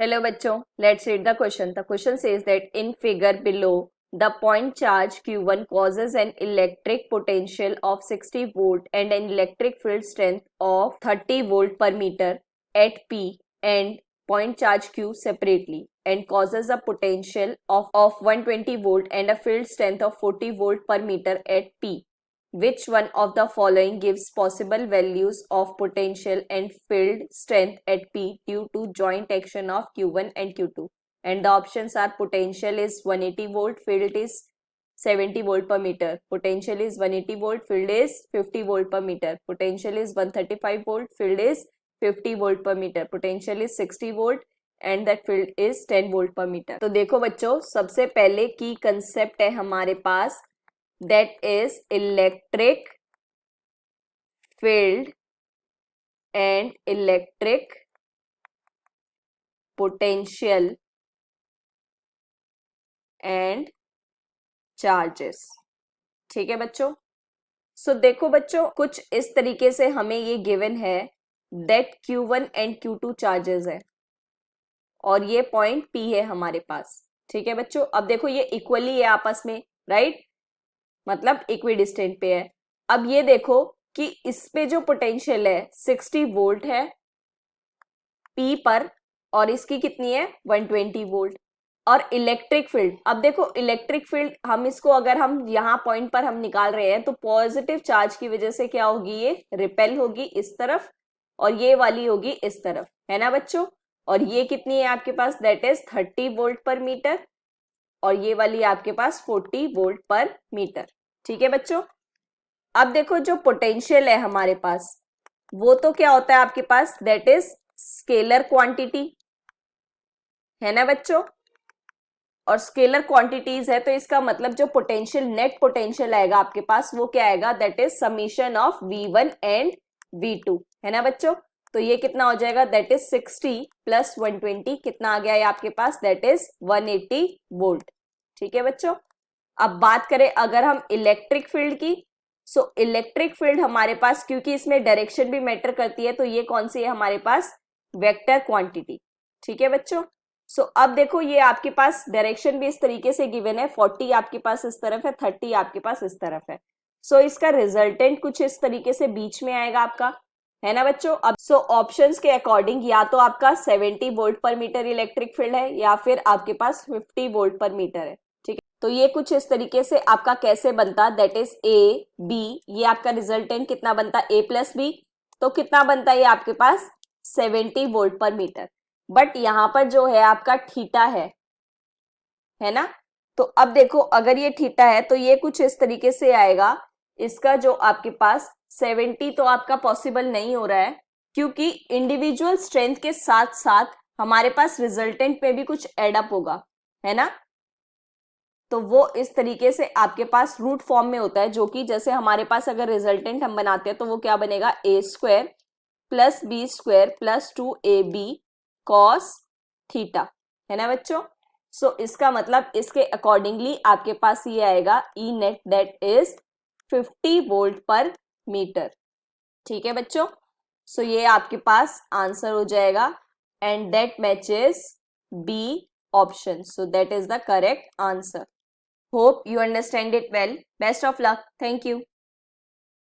Hello bachcho, let's read the question. The question says that in figure below, the point charge Q1 causes an electric potential of 60 volt and an electric field strength of 30 volt per meter at P and point charge Q separately and causes a potential of 120 volt and a field strength of 40 volt per meter at P. Which one of the following gives possible values of potential and field strength at P due to joint action of Q1 and Q2? And the options are: potential is 180 volt, field is 70 volt per meter. Potential is 180 volt, field is 50 volt per meter. Potential is 135 volt, field is 50 volt per meter. Potential is 60 volt and that field is 10 volt per meter. तो देखो बच्चों, सबसे पहले की concept है हमारे पास, that is electric field and electric potential and charges. ठीक है बच्चों. सो देखो बच्चों, कुछ इस तरीके से हमें ये गिवन है that Q1 and Q2 charges है और ये पॉइंट P है हमारे पास. ठीक है बच्चों. अब देखो ये इक्वली है आपस में, राइट? मतलब इक्विडिस्टेंट पे है. अब ये देखो कि इस पे जो पोटेंशियल है 60 वोल्ट है P पर और इसकी कितनी है 120 वोल्ट. और इलेक्ट्रिक फील्ड, अब देखो इलेक्ट्रिक फील्ड हम इसको अगर हम यहाँ पॉइंट पर हम निकाल रहे हैं तो पॉजिटिव चार्ज की वजह से क्या होगी, ये रिपेल होगी इस तरफ और ये वाली होगी इस तरफ, है ना बच्चों? और ये कितनी है आपके पास, दैट इज 30 वोल्ट पर मीटर और ये वाली आपके पास 40 वोल्ट पर मीटर. ठीक है बच्चों. अब देखो जो पोटेंशियल है हमारे पास वो तो क्या होता है आपके पास, दैट इज स्केलर क्वांटिटी, है ना बच्चों? और स्केलर क्वांटिटीज है तो इसका मतलब जो पोटेंशियल, नेट पोटेंशियल आएगा आपके पास वो क्या आएगा, that is summation of V1 and V2, है ना बच्चों? तो ये कितना हो जाएगा, दैट इज 60 प्लस 120, कितना आ गया है आपके पास, दैट इज 180 वोल्ट. ठीक है बच्चों. अब बात करें अगर हम इलेक्ट्रिक फील्ड की, सो इलेक्ट्रिक फील्ड हमारे पास, क्योंकि इसमें डायरेक्शन भी मैटर करती है, तो ये कौन सी है हमारे पास, वेक्टर क्वांटिटी. ठीक है बच्चों. सो अब देखो ये आपके पास डायरेक्शन भी इस तरीके से गिवन है, 40 आपके पास इस तरफ है, 30 आपके पास इस तरफ है. सो इसका रिजल्टेंट कुछ इस तरीके से बीच में आएगा आपका, है ना बच्चों? अब सो ऑप्शंस के अकॉर्डिंग या तो आपका 70 वोल्ट पर मीटर इलेक्ट्रिक फील्ड है या फिर आपके पास 50 वोल्ट पर मीटर है. ठीक है. तो ये कुछ इस तरीके से आपका कैसे बनता, दैट इज ए बी, ये आपका रिजल्टेंट कितना बनता, ए प्लस बी. तो कितना बनता है ये आपके पास 70 वोल्ट पर मीटर. बट यहां पर जो है आपका थीटा है ना? तो अब देखो अगर ये थीटा है तो ये कुछ इस तरीके से आएगा. इसका जो आपके पास 70 तो आपका पॉसिबल नहीं हो रहा है क्योंकि इंडिविजुअल स्ट्रेंथ के साथ साथ हमारे पास रिजल्टेंट पे भी कुछ एडअप होगा, है ना? तो वो इस तरीके से आपके पास रूट फॉर्म में होता है, जो कि जैसे हमारे पास अगर रिजल्टेंट हम बनाते हैं तो वो क्या बनेगा, a square plus b square plus 2ab cos theta, है ना बच्चों? सो इसका मतलब इसके अकॉर्डिंगली आपके पास ये आएगा E net, that is 50 volt पर मीटर. ठीक है बच्चों. सो ये आपके पास आंसर हो जाएगा and that matches B option. So that is the correct answer. Hope you understand it well. Best of luck. Thank you.